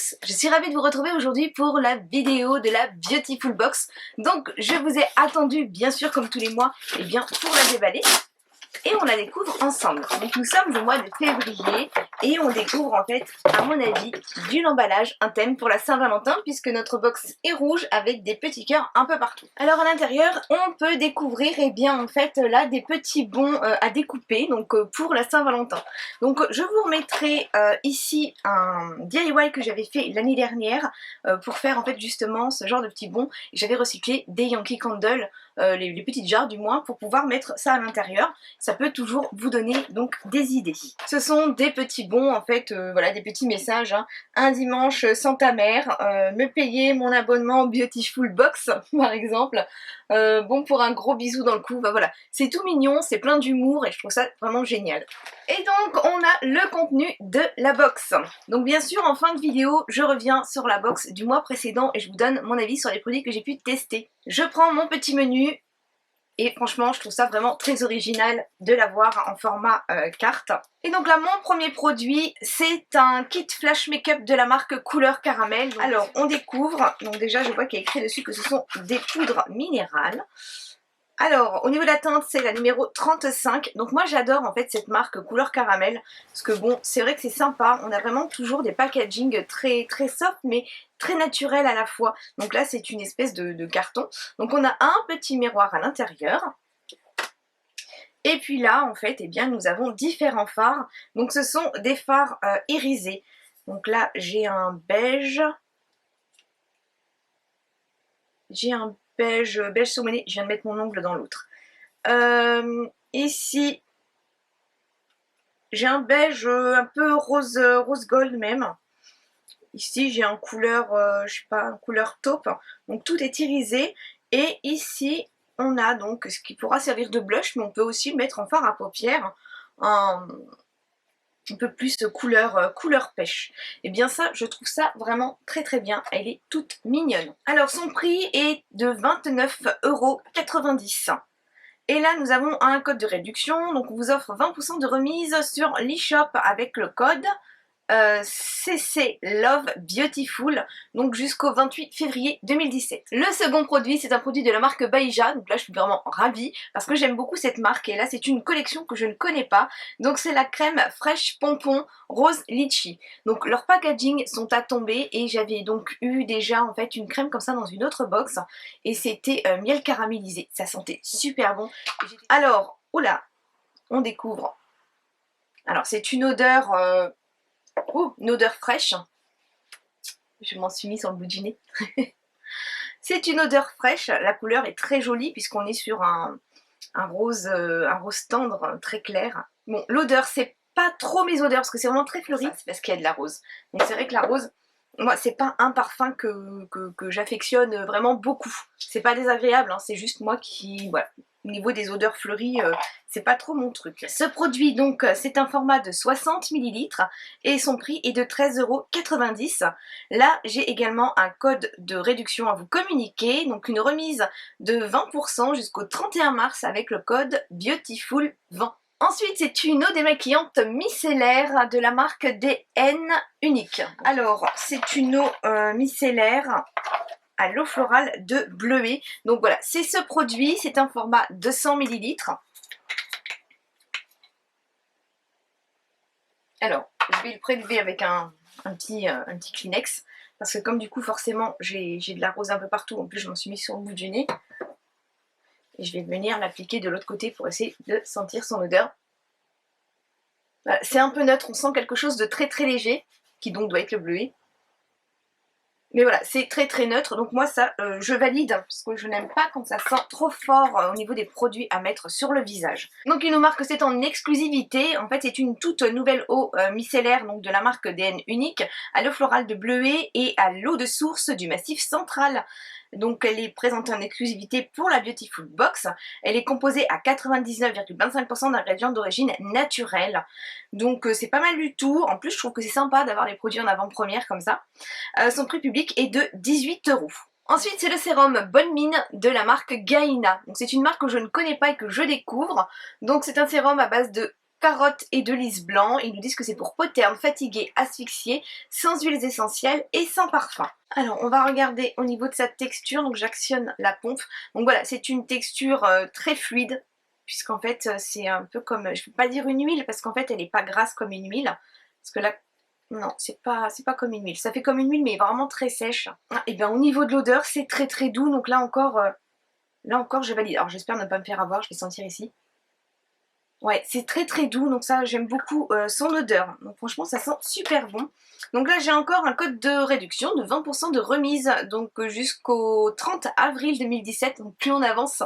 tous, je suis ravie de vous retrouver aujourd'hui pour la vidéo de la Beautiful Box. Donc je vous ai attendu bien sûr comme tous les mois pour la déballer et on la découvre ensemble. Donc nous sommes au mois de février et on découvre en fait à mon avis du l'emballage, un thème pour la Saint-Valentin puisque notre box est rouge avec des petits cœurs un peu partout. Alors à l'intérieur on peut découvrir en fait là des petits bons à découper donc pour la Saint-Valentin. Donc je vous remettrai ici un DIY que j'avais fait l'année dernière pour faire en fait justement ce genre de petits bons. J'avais recyclé des Yankee Candle, les petites jarres du moins, pour pouvoir mettre ça à l'intérieur. Ça peut toujours vous donner donc des idées. Ce sont des petits bons en fait, voilà, des petits messages, hein. Un dimanche sans ta mère, me payer mon abonnement Beautiful Box par exemple, bon pour un gros bisou dans le cou, bah, voilà. C'est tout mignon, c'est plein d'humour et je trouve ça vraiment génial. Et donc on a le contenu de la box. Donc bien sûr en fin de vidéo je reviens sur la box du mois précédent et je vous donne mon avis sur les produits que j'ai pu tester. Je prends mon petit menu. Et franchement, je trouve ça vraiment très original de l'avoir en format carte. Et donc là, mon premier produit, c'est un kit flash make-up de la marque Couleur Caramel. Alors, on découvre. Donc déjà, je vois qu'il y a écrit dessus que ce sont des poudres minérales. Alors, au niveau de la teinte, c'est la numéro 35. Donc moi, j'adore en fait cette marque Couleur Caramel. Parce que bon, c'est vrai que c'est sympa. On a vraiment toujours des packaging très soft, mais très naturel à la fois. Donc là, c'est une espèce de carton. Donc on a un petit miroir à l'intérieur. Et puis là, en fait, nous avons différents fards. Donc ce sont des fards irisés. Donc là, j'ai un beige. J'ai un beige saumoné, je viens de mettre mon ongle dans l'autre. Ici, j'ai un beige un peu rose gold même. Ici, j'ai un couleur, je sais pas, un couleur taupe. Donc tout est irisé. Et ici, on a donc ce qui pourra servir de blush, mais on peut aussi le mettre en fard à paupières. Un peu plus couleur pêche. Et bien ça, je trouve ça vraiment très bien. Elle est toute mignonne. Alors son prix est de 29,90 €. Et là nous avons un code de réduction. Donc on vous offre 20% de remise sur l'e-shop avec le code CC Love Beautiful, donc jusqu'au 28 février 2017. Le second produit, c'est un produit de la marque Baija, donc là je suis vraiment ravie parce que j'aime beaucoup cette marque et là c'est une collection que je ne connais pas, donc c'est la crème fraîche pompon rose litchi. Donc leurs packaging sont à tomber et j'avais donc eu déjà en fait une crème comme ça dans une autre box et c'était miel caramélisé, ça sentait super bon. Alors, oula, on découvre. Alors c'est une odeur une odeur fraîche. Je m'en suis mis sur le bout du nez. C'est une odeur fraîche. La couleur est très jolie puisqu'on est sur un rose tendre, très clair. Bon, l'odeur, c'est pas trop mes odeurs parce que c'est vraiment très fleuri. C'est parce qu'il y a de la rose. Donc c'est vrai que la rose, moi, c'est pas un parfum que j'affectionne vraiment beaucoup. C'est pas désagréable, hein, c'est juste moi qui... Voilà. Au niveau des odeurs fleuries, c'est pas trop mon truc. Ce produit, donc, c'est un format de 60 ml et son prix est de 13,90 €. Là, j'ai également un code de réduction à vous communiquer, donc une remise de 20% jusqu'au 31 mars avec le code Beautiful20. Ensuite, c'est une eau démaquillante micellaire de la marque DN Unique. Alors, c'est une eau micellaire à l'eau florale de Bleuet. Donc voilà, c'est ce produit, c'est un format 200 ml. Alors, je vais le prélever avec un petit Kleenex, parce que comme du coup forcément j'ai de la rose un peu partout, en plus je m'en suis mis sur le bout du nez. Et je vais venir l'appliquer de l'autre côté pour essayer de sentir son odeur. Voilà, c'est un peu neutre, on sent quelque chose de très léger, qui donc doit être le Bleuet. Mais voilà, c'est très neutre, donc moi ça, je valide, parce que je n'aime pas quand ça sent trop fort au niveau des produits à mettre sur le visage. Donc il nous marque que c'est en exclusivité, en fait c'est une toute nouvelle eau micellaire donc de la marque DN Unique, à l'eau florale de Bleuet et à l'eau de source du Massif Central. Donc elle est présentée en exclusivité pour la Beautiful Box. Elle est composée à 99,25% d'ingrédients d'origine naturelle. Donc c'est pas mal du tout. En plus je trouve que c'est sympa d'avoir les produits en avant-première comme ça. Son prix public est de 18 €. Ensuite c'est le sérum Bonne Mine de la marque Gaïna. Donc c'est une marque que je ne connais pas et que je découvre. Donc c'est un sérum à base de carotte et de lys blanc. Ils nous disent que c'est pour peau terne, fatiguée, asphyxiée, sans huiles essentielles et sans parfum. Alors on va regarder au niveau de sa texture, donc j'actionne la pompe. Donc voilà, c'est une texture très fluide, puisqu'en fait c'est un peu comme, je ne peux pas dire une huile parce qu'en fait elle n'est pas grasse comme une huile, parce que là, non, c'est pas comme une huile, ça fait comme une huile mais vraiment très sèche. Et bien au niveau de l'odeur c'est très très doux, donc là encore je valide. Alors j'espère ne pas me faire avoir, je vais sentir ici. Ouais, c'est très très doux, donc ça j'aime beaucoup son odeur. Donc franchement ça sent super bon. Donc là j'ai encore un code de réduction de 20% de remise, donc jusqu'au 30 avril 2017. Donc plus on avance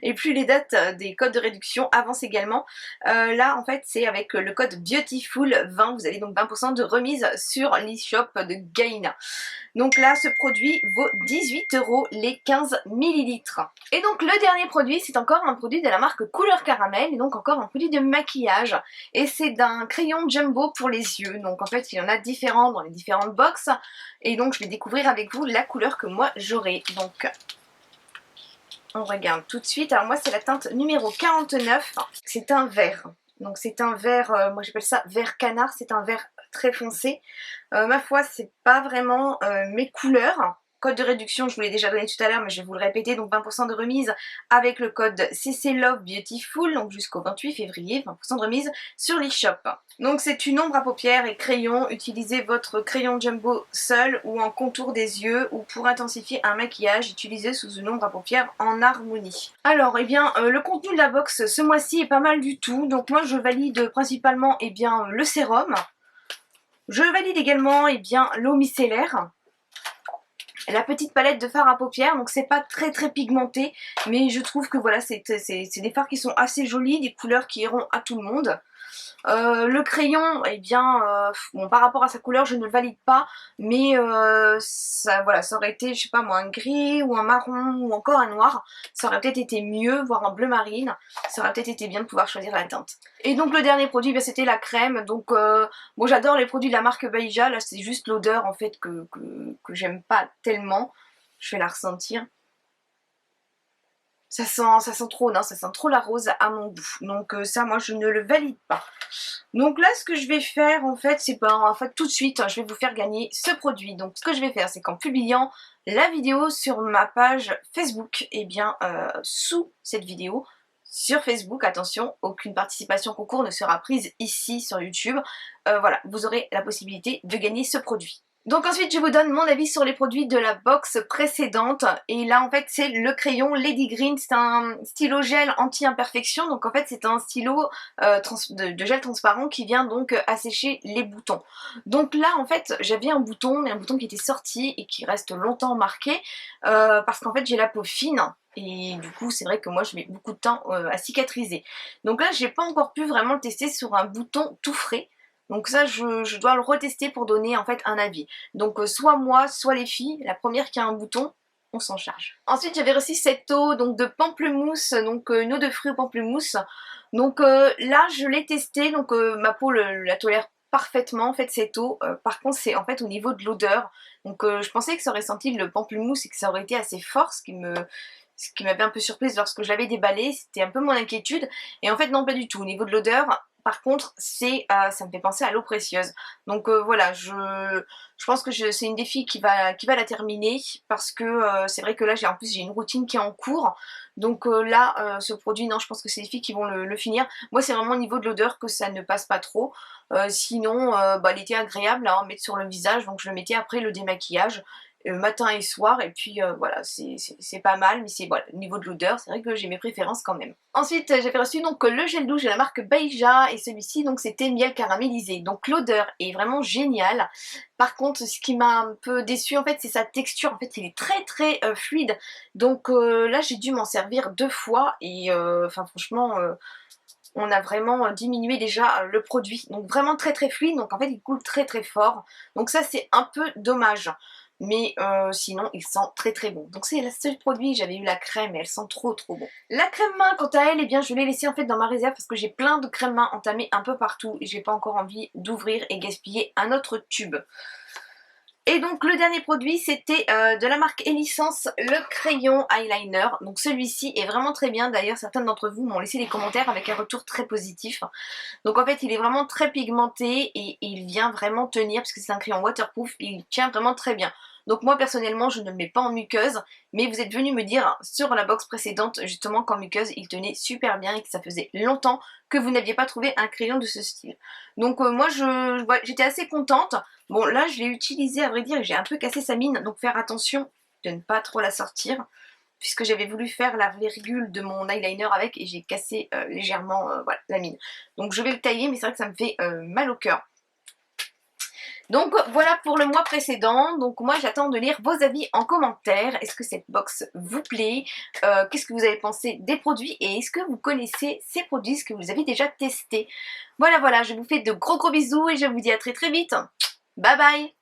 et plus les dates des codes de réduction avancent également. Là en fait c'est avec le code Beautiful20, vous avez donc 20% de remise sur l'e-shop de Gaïna. Donc là, ce produit vaut 18 € les 15 ml. Et donc le dernier produit, c'est encore un produit de la marque Couleur Caramel, et donc encore un produit de maquillage. Et c'est d'un crayon Jumbo pour les yeux. Donc en fait, il y en a différents dans les différentes box. Et donc je vais découvrir avec vous la couleur que moi j'aurai. Donc on regarde tout de suite. Alors moi, c'est la teinte numéro 49. C'est un vert. Donc c'est un vert, moi j'appelle ça vert canard, c'est un vert très foncé. Ma foi, c'est pas vraiment mes couleurs. Code de réduction, je vous l'ai déjà donné tout à l'heure, mais je vais vous le répéter, donc 20% de remise avec le code CC Love Beautiful, donc jusqu'au 28 février, 20% de remise sur l'e-shop. Donc c'est une ombre à paupières et crayon, utilisez votre crayon Jumbo seul ou en contour des yeux, ou pour intensifier un maquillage, utilisez sous une ombre à paupières en harmonie. Alors, eh bien, le contenu de la box ce mois-ci est pas mal du tout, donc moi je valide principalement le sérum. Je valide également l'eau micellaire. La petite palette de fard à paupières, donc c'est pas très très pigmenté, mais je trouve que voilà, c'est des fards qui sont assez jolis, des couleurs qui iront à tout le monde. Le crayon, bon, par rapport à sa couleur, je ne le valide pas, mais voilà, ça aurait été, je sais pas moi, un gris ou un marron ou encore un noir. Ça aurait peut-être été mieux, voire un bleu marine. Ça aurait peut-être été bien de pouvoir choisir la teinte. Et donc le dernier produit, c'était la crème. Donc bon, j'adore les produits de la marque Baïja. Là, c'est juste l'odeur en fait que j'aime pas tellement. Je vais la ressentir. Ça sent trop, non, ça sent trop la rose à mon goût. Donc ça, moi, je ne le valide pas. Donc là, ce que je vais faire, en fait, c'est pas, en fait, tout de suite, je vais vous faire gagner ce produit. Donc ce que je vais faire, c'est qu'en publiant la vidéo sur ma page Facebook, sous cette vidéo, sur Facebook, attention, aucune participation concours ne sera prise ici sur YouTube. Voilà, vous aurez la possibilité de gagner ce produit. Donc ensuite je vous donne mon avis sur les produits de la box précédente, et là en fait c'est le crayon Lady Green, c'est un stylo gel anti-imperfection, donc en fait c'est un stylo de gel transparent qui vient donc assécher les boutons. Donc là en fait j'avais un bouton, mais un bouton qui était sorti et qui reste longtemps marqué parce qu'en fait j'ai la peau fine. Et du coup c'est vrai que moi je mets beaucoup de temps à cicatriser. Donc là j'ai pas encore pu vraiment le tester sur un bouton tout frais. Donc ça je dois le retester pour donner en fait un avis. Donc soit moi, soit les filles, la première qui a un bouton, on s'en charge. Ensuite j'avais reçu cette eau donc de pamplemousse, donc une eau de fruits au pamplemousse. Donc là je l'ai testée, donc ma peau la tolère parfaitement en fait cette eau. Par contre c'est en fait au niveau de l'odeur. Donc je pensais que ça aurait senti le pamplemousse et que ça aurait été assez fort, ce qui m'avait un peu surprise lorsque je l'avais déballé, c'était un peu mon inquiétude. Et en fait non, pas du tout. Au niveau de l'odeur, par contre, ça me fait penser à l'eau précieuse. Donc voilà, je pense que c'est une des filles qui va la terminer, parce que c'est vrai que là en plus j'ai une routine qui est en cours. Donc là, ce produit, non, je pense que c'est les filles qui vont le finir. Moi c'est vraiment au niveau de l'odeur que ça ne passe pas trop. Sinon, il était agréable à mettre sur le visage, donc je le mettais après le démaquillage. Matin et soir, et puis voilà, c'est pas mal, mais c'est voilà, au niveau de l'odeur, c'est vrai que j'ai mes préférences quand même. Ensuite j'avais reçu donc le gel douche de la marque Baïja, et celui-ci donc c'était miel caramélisé. Donc l'odeur est vraiment géniale. Par contre ce qui m'a un peu déçu en fait, c'est sa texture. En fait il est très très fluide, donc là j'ai dû m'en servir 2 fois, et enfin franchement on a vraiment diminué déjà le produit. Donc vraiment très très fluide, donc en fait il coule très très fort, donc ça c'est un peu dommage. Mais sinon il sent très très bon. Donc c'est le seul produit, j'avais eu la crème et elle sent trop trop bon. La crème main quant à elle, eh bien je l'ai laissée en fait dans ma réserve parce que j'ai plein de crème main entamées un peu partout et j'ai pas encore envie d'ouvrir et gaspiller un autre tube. Et donc le dernier produit c'était de la marque Elicence, le crayon eyeliner. Donc celui-ci est vraiment très bien, d'ailleurs certains d'entre vous m'ont laissé des commentaires avec un retour très positif. Donc en fait il est vraiment très pigmenté et il vient vraiment tenir, parce que c'est un crayon waterproof, il tient vraiment très bien. Donc moi personnellement je ne le mets pas en muqueuse, mais vous êtes venu me dire sur la box précédente justement qu'en muqueuse il tenait super bien et que ça faisait longtemps que vous n'aviez pas trouvé un crayon de ce style. Donc moi j'étais assez contente. Bon là je l'ai utilisé à vrai dire et j'ai un peu cassé sa mine, donc faire attention de ne pas trop la sortir, puisque j'avais voulu faire la virgule de mon eyeliner avec et j'ai cassé légèrement voilà, la mine. Donc je vais le tailler, mais c'est vrai que ça me fait mal au cœur. Donc voilà pour le mois précédent. Donc moi j'attends de lire vos avis en commentaire. Est-ce que cette box vous plaît? Qu'est-ce que vous avez pensé des produits? Et est-ce que vous connaissez ces produits? Est-ce que vous les avez déjà testés? Voilà, je vous fais de gros bisous et je vous dis à très vite. Bye bye!